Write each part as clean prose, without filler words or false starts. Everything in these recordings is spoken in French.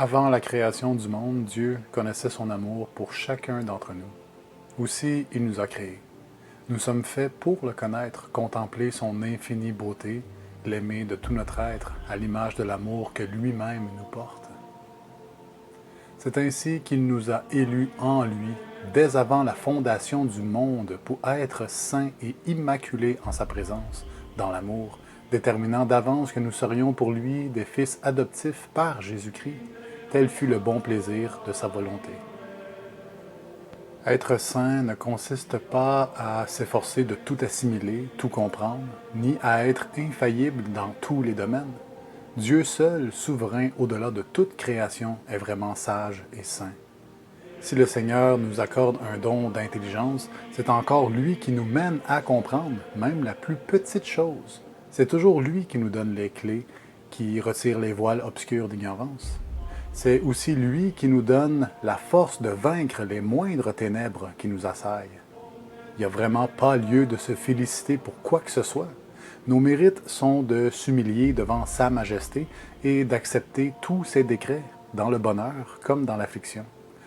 Avant la création du monde, Dieu connaissait son amour pour chacun d'entre nous. Aussi, il nous a créés. Nous sommes faits pour le connaître, contempler son infinie beauté, l'aimer de tout notre être, à l'image de l'amour que lui-même nous porte. C'est ainsi qu'il nous a élus en lui, dès avant la fondation du monde, pour être saints et immaculés en sa présence, dans l'amour, déterminant d'avance que nous serions pour lui des fils adoptifs par Jésus-Christ. Tel fut le bon plaisir de sa volonté. Être saint ne consiste pas à s'efforcer de tout assimiler, tout comprendre, ni à être infaillible dans tous les domaines. Dieu seul, souverain au-delà de toute création, est vraiment sage et saint. Si le Seigneur nous accorde un don d'intelligence, c'est encore lui qui nous mène à comprendre, même la plus petite chose. C'est toujours lui qui nous donne les clés, qui retire les voiles obscurs d'ignorance. C'est aussi lui qui nous donne la force de vaincre les moindres ténèbres qui nous assaillent. Il n'y a vraiment pas lieu de se féliciter pour quoi que ce soit. Nos mérites sont de s'humilier devant sa majesté et d'accepter tous ses décrets, dans le bonheur comme dans l'affliction.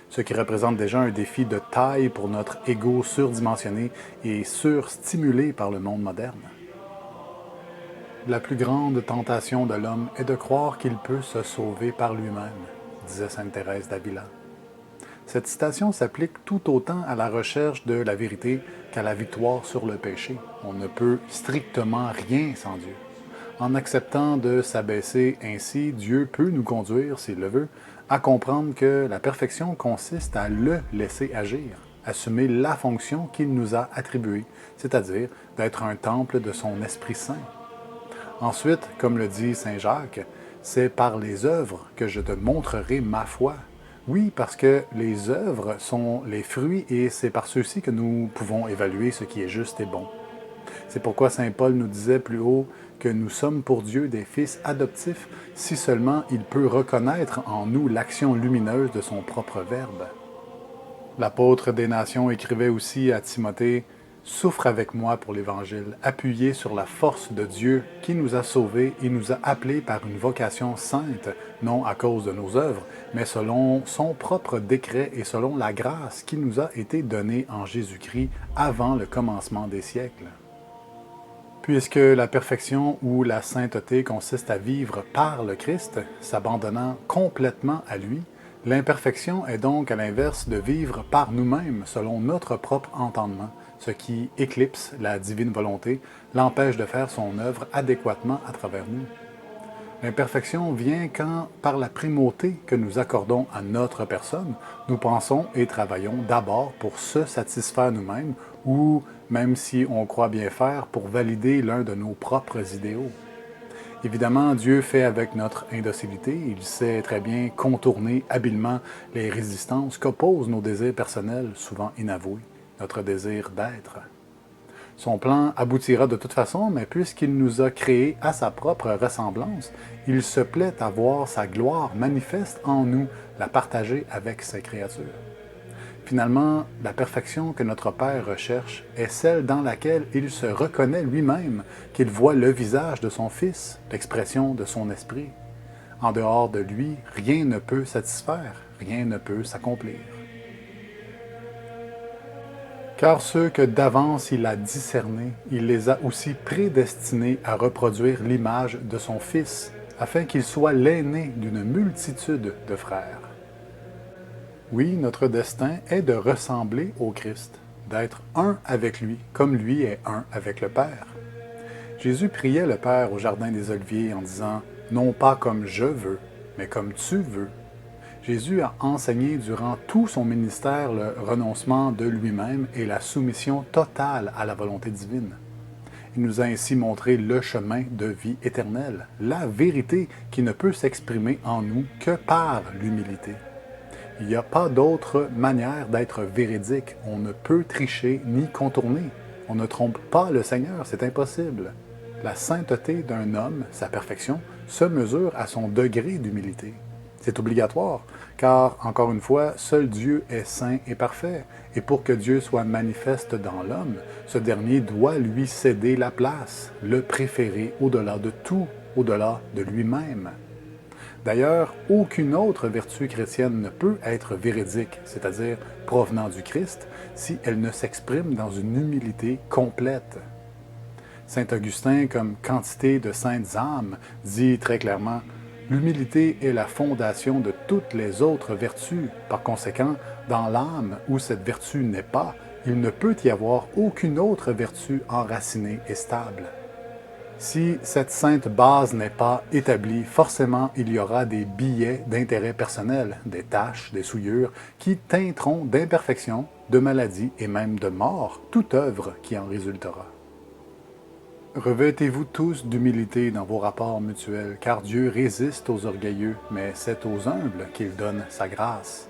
Ce qui représente déjà un défi de taille pour notre ego surdimensionné et surstimulé par le monde moderne. La plus grande tentation de l'homme est de croire qu'il peut se sauver par lui-même, disait sainte Thérèse d'Avila. Cette citation s'applique tout autant à la recherche de la vérité qu'à la victoire sur le péché. On ne peut strictement rien sans Dieu. En acceptant de s'abaisser ainsi, Dieu peut nous conduire, s'il le veut, à comprendre que la perfection consiste à le laisser agir, assumer la fonction qu'il nous a attribuée, c'est-à-dire d'être un temple de son Esprit Saint. Ensuite, comme le dit saint Jacques, c'est par les œuvres que je te montrerai ma foi. Oui, parce que les œuvres sont les fruits et c'est par ceux-ci que nous pouvons évaluer ce qui est juste et bon. C'est pourquoi saint Paul nous disait plus haut que nous sommes pour Dieu des fils adoptifs si seulement il peut reconnaître en nous l'action lumineuse de son propre Verbe. L'apôtre des nations écrivait aussi à Timothée « Souffre avec moi pour l'Évangile, appuyé sur la force de Dieu qui nous a sauvés et nous a appelés par une vocation sainte, non à cause de nos œuvres, mais selon son propre décret et selon la grâce qui nous a été donnée en Jésus-Christ avant le commencement des siècles. » Puisque la perfection ou la sainteté consiste à vivre par le Christ, s'abandonnant complètement à lui, l'imperfection est donc à l'inverse de vivre par nous-mêmes selon notre propre entendement, ce qui éclipse la divine volonté, l'empêche de faire son œuvre adéquatement à travers nous. L'imperfection vient quand, par la primauté que nous accordons à notre personne, nous pensons et travaillons d'abord pour se satisfaire nous-mêmes ou, même si on croit bien faire, pour valider l'un de nos propres idéaux. Évidemment, Dieu fait avec notre indocilité, il sait très bien contourner habilement les résistances qu'opposent nos désirs personnels, souvent inavoués, notre désir d'être. Son plan aboutira de toute façon, mais puisqu'il nous a créés à sa propre ressemblance, il se plaît à voir sa gloire manifeste en nous, la partager avec ses créatures. Finalement, la perfection que notre Père recherche est celle dans laquelle il se reconnaît lui-même, qu'il voit le visage de son Fils, l'expression de son esprit. En dehors de lui, rien ne peut satisfaire, rien ne peut s'accomplir. Car ceux que d'avance il a discernés, il les a aussi prédestinés à reproduire l'image de son Fils, afin qu'il soit l'aîné d'une multitude de frères. Oui, notre destin est de ressembler au Christ, d'être un avec lui, comme lui est un avec le Père. Jésus priait le Père au Jardin des Oliviers en disant « Non pas comme je veux, mais comme tu veux ». Jésus a enseigné durant tout son ministère le renoncement de lui-même et la soumission totale à la volonté divine. Il nous a ainsi montré le chemin de vie éternelle, la vérité qui ne peut s'exprimer en nous que par l'humilité. Il n'y a pas d'autre manière d'être véridique. On ne peut tricher ni contourner. On ne trompe pas le Seigneur, c'est impossible. La sainteté d'un homme, sa perfection, se mesure à son degré d'humilité. C'est obligatoire, car, encore une fois, seul Dieu est saint et parfait, et pour que Dieu soit manifeste dans l'homme, ce dernier doit lui céder la place, le préférer au-delà de tout, au-delà de lui-même. D'ailleurs, aucune autre vertu chrétienne ne peut être véridique, c'est-à-dire provenant du Christ, si elle ne s'exprime dans une humilité complète. Saint Augustin, comme quantité de saintes âmes, dit très clairement « L'humilité est la fondation de toutes les autres vertus. Par conséquent, dans l'âme où cette vertu n'est pas, il ne peut y avoir aucune autre vertu enracinée et stable. » Si cette sainte base n'est pas établie, forcément il y aura des billets d'intérêt personnel, des taches, des souillures, qui teinteront d'imperfection, de maladie et même de mort toute œuvre qui en résultera. Revêtez-vous tous d'humilité dans vos rapports mutuels, car Dieu résiste aux orgueilleux, mais c'est aux humbles qu'il donne sa grâce.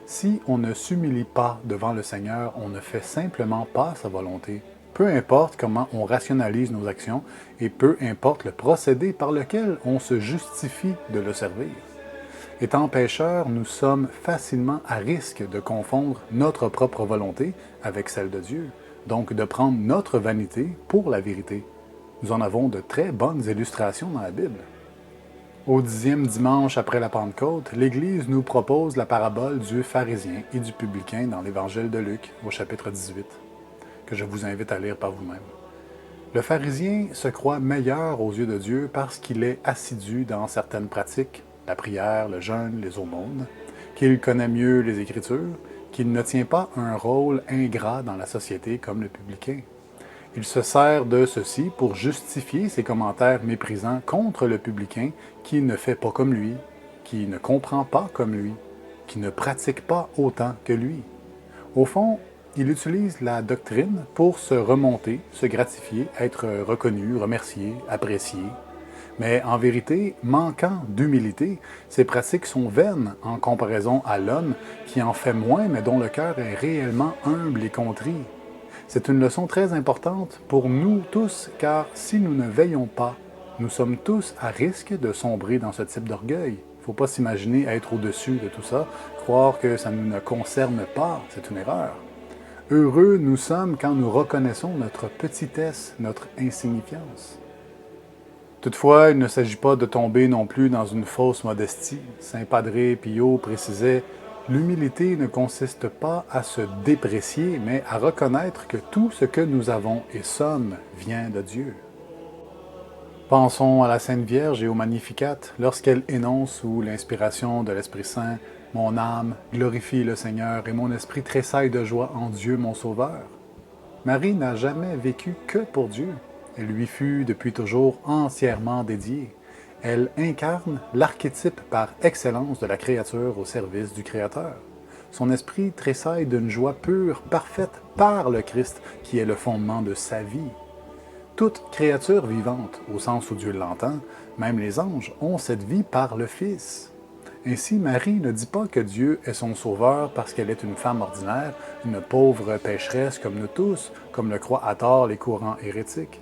Si on ne s'humilie pas devant le Seigneur, on ne fait simplement pas sa volonté. Peu importe comment on rationalise nos actions et peu importe le procédé par lequel on se justifie de le servir. Étant pécheurs, nous sommes facilement à risque de confondre notre propre volonté avec celle de Dieu, donc de prendre notre vanité pour la vérité. Nous en avons de très bonnes illustrations dans la Bible. Au 10e dimanche après la Pentecôte, l'Église nous propose la parabole du pharisien et du publicain dans l'Évangile de Luc, au chapitre 18, que je vous invite à lire par vous-même. Le pharisien se croit meilleur aux yeux de Dieu parce qu'il est assidu dans certaines pratiques, la prière, le jeûne, les aumônes, qu'il connaît mieux les Écritures, qu'il ne tient pas un rôle ingrat dans la société comme le publicain. Il se sert de ceci pour justifier ses commentaires méprisants contre le publicain qui ne fait pas comme lui, qui ne comprend pas comme lui, qui ne pratique pas autant que lui. Au fond, il utilise la doctrine pour se remonter, se gratifier, être reconnu, remercié, apprécié. Mais en vérité, manquant d'humilité, ces pratiques sont vaines en comparaison à l'homme qui en fait moins mais dont le cœur est réellement humble et contrit. C'est une leçon très importante pour nous tous, car si nous ne veillons pas, nous sommes tous à risque de sombrer dans ce type d'orgueil. Il ne faut pas s'imaginer être au-dessus de tout ça, croire que ça ne nous concerne pas, c'est une erreur. Heureux nous sommes quand nous reconnaissons notre petitesse, notre insignifiance. Toutefois, il ne s'agit pas de tomber non plus dans une fausse modestie. Saint Padre Pio précisait « L'humilité ne consiste pas à se déprécier, mais à reconnaître que tout ce que nous avons et sommes vient de Dieu. » Pensons à la Sainte Vierge et au Magnificat, lorsqu'elle énonce sous l'inspiration de l'Esprit Saint « Mon âme glorifie le Seigneur et mon esprit tressaille de joie en Dieu mon Sauveur. » Marie n'a jamais vécu que pour Dieu. Elle lui fut depuis toujours entièrement dédiée. Elle incarne l'archétype par excellence de la créature au service du Créateur. Son esprit tressaille d'une joie pure, parfaite par le Christ, qui est le fondement de sa vie. Toute créature vivante, au sens où Dieu l'entend, même les anges, ont cette vie par le Fils. Ainsi, Marie ne dit pas que Dieu est son sauveur parce qu'elle est une femme ordinaire, une pauvre pécheresse comme nous tous, comme le croient à tort les courants hérétiques.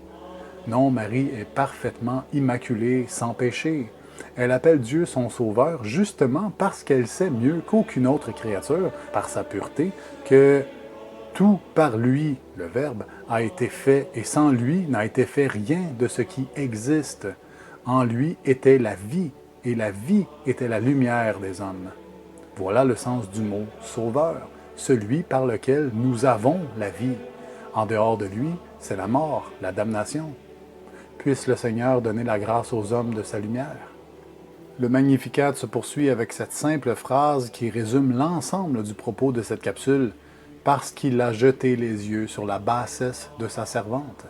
Non, Marie est parfaitement immaculée, sans péché. Elle appelle Dieu son sauveur justement parce qu'elle sait mieux qu'aucune autre créature, par sa pureté, que tout par lui, le Verbe, a été fait et sans lui n'a été fait rien de ce qui existe. En lui était la vie et la vie était la lumière des hommes. Voilà le sens du mot sauveur, celui par lequel nous avons la vie. En dehors de lui, c'est la mort, la damnation. Puisse le Seigneur donner la grâce aux hommes de sa lumière. Le Magnificat se poursuit avec cette simple phrase qui résume l'ensemble du propos de cette capsule, « Parce qu'il a jeté les yeux sur la bassesse de sa servante ».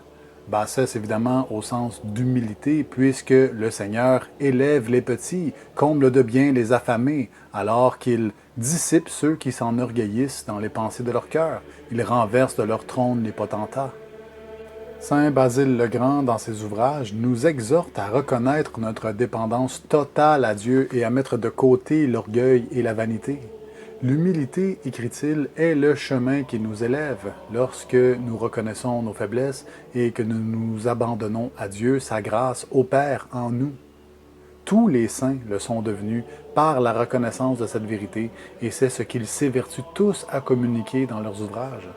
Bassesse évidemment au sens d'humilité, puisque le Seigneur élève les petits, comble de bien les affamés, alors qu'il dissipe ceux qui s'enorgueillissent dans les pensées de leur cœur. Il renverse de leur trône les potentats. Saint Basile le Grand, dans ses ouvrages, nous exhorte à reconnaître notre dépendance totale à Dieu et à mettre de côté l'orgueil et la vanité. L'humilité, écrit-il, est le chemin qui nous élève lorsque nous reconnaissons nos faiblesses et que nous nous abandonnons à Dieu, sa grâce opère en nous. Tous les saints le sont devenus par la reconnaissance de cette vérité et c'est ce qu'ils s'évertuent tous à communiquer dans leurs ouvrages.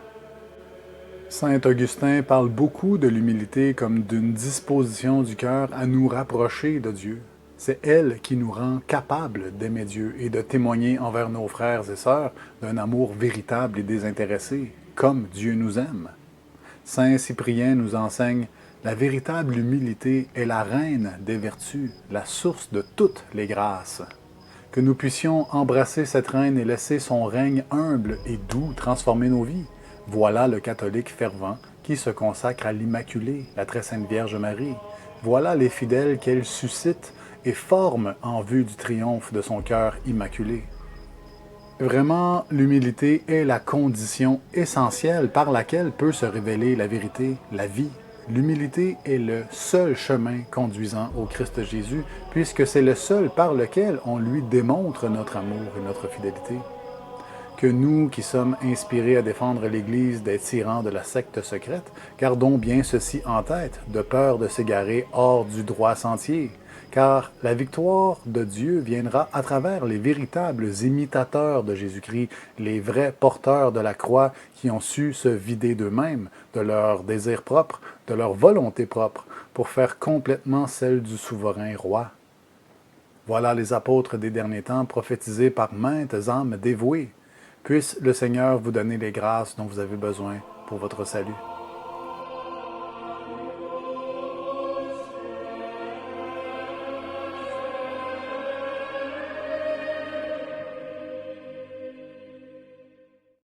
Saint Augustin parle beaucoup de l'humilité comme d'une disposition du cœur à nous rapprocher de Dieu. C'est elle qui nous rend capables d'aimer Dieu et de témoigner envers nos frères et sœurs d'un amour véritable et désintéressé, comme Dieu nous aime. Saint Cyprien nous enseigne: la véritable humilité est la reine des vertus, la source de toutes les grâces. Que nous puissions embrasser cette reine et laisser son règne humble et doux transformer nos vies. Voilà le catholique fervent qui se consacre à l'Immaculée, la très sainte Vierge Marie. Voilà les fidèles qu'elle suscite et forme en vue du triomphe de son cœur immaculé. Vraiment, l'humilité est la condition essentielle par laquelle peut se révéler la vérité, la vie. L'humilité est le seul chemin conduisant au Christ Jésus, puisque c'est le seul par lequel on lui démontre notre amour et notre fidélité. Que nous, qui sommes inspirés à défendre l'Église des tyrans de la secte secrète, gardons bien ceci en tête, de peur de s'égarer hors du droit sentier, car la victoire de Dieu viendra à travers les véritables imitateurs de Jésus-Christ, les vrais porteurs de la croix qui ont su se vider d'eux-mêmes, de leurs désirs propres, de leur volonté propre, pour faire complètement celle du souverain roi. Voilà les apôtres des derniers temps prophétisés par maintes âmes dévouées. Puisse le Seigneur vous donner les grâces dont vous avez besoin pour votre salut.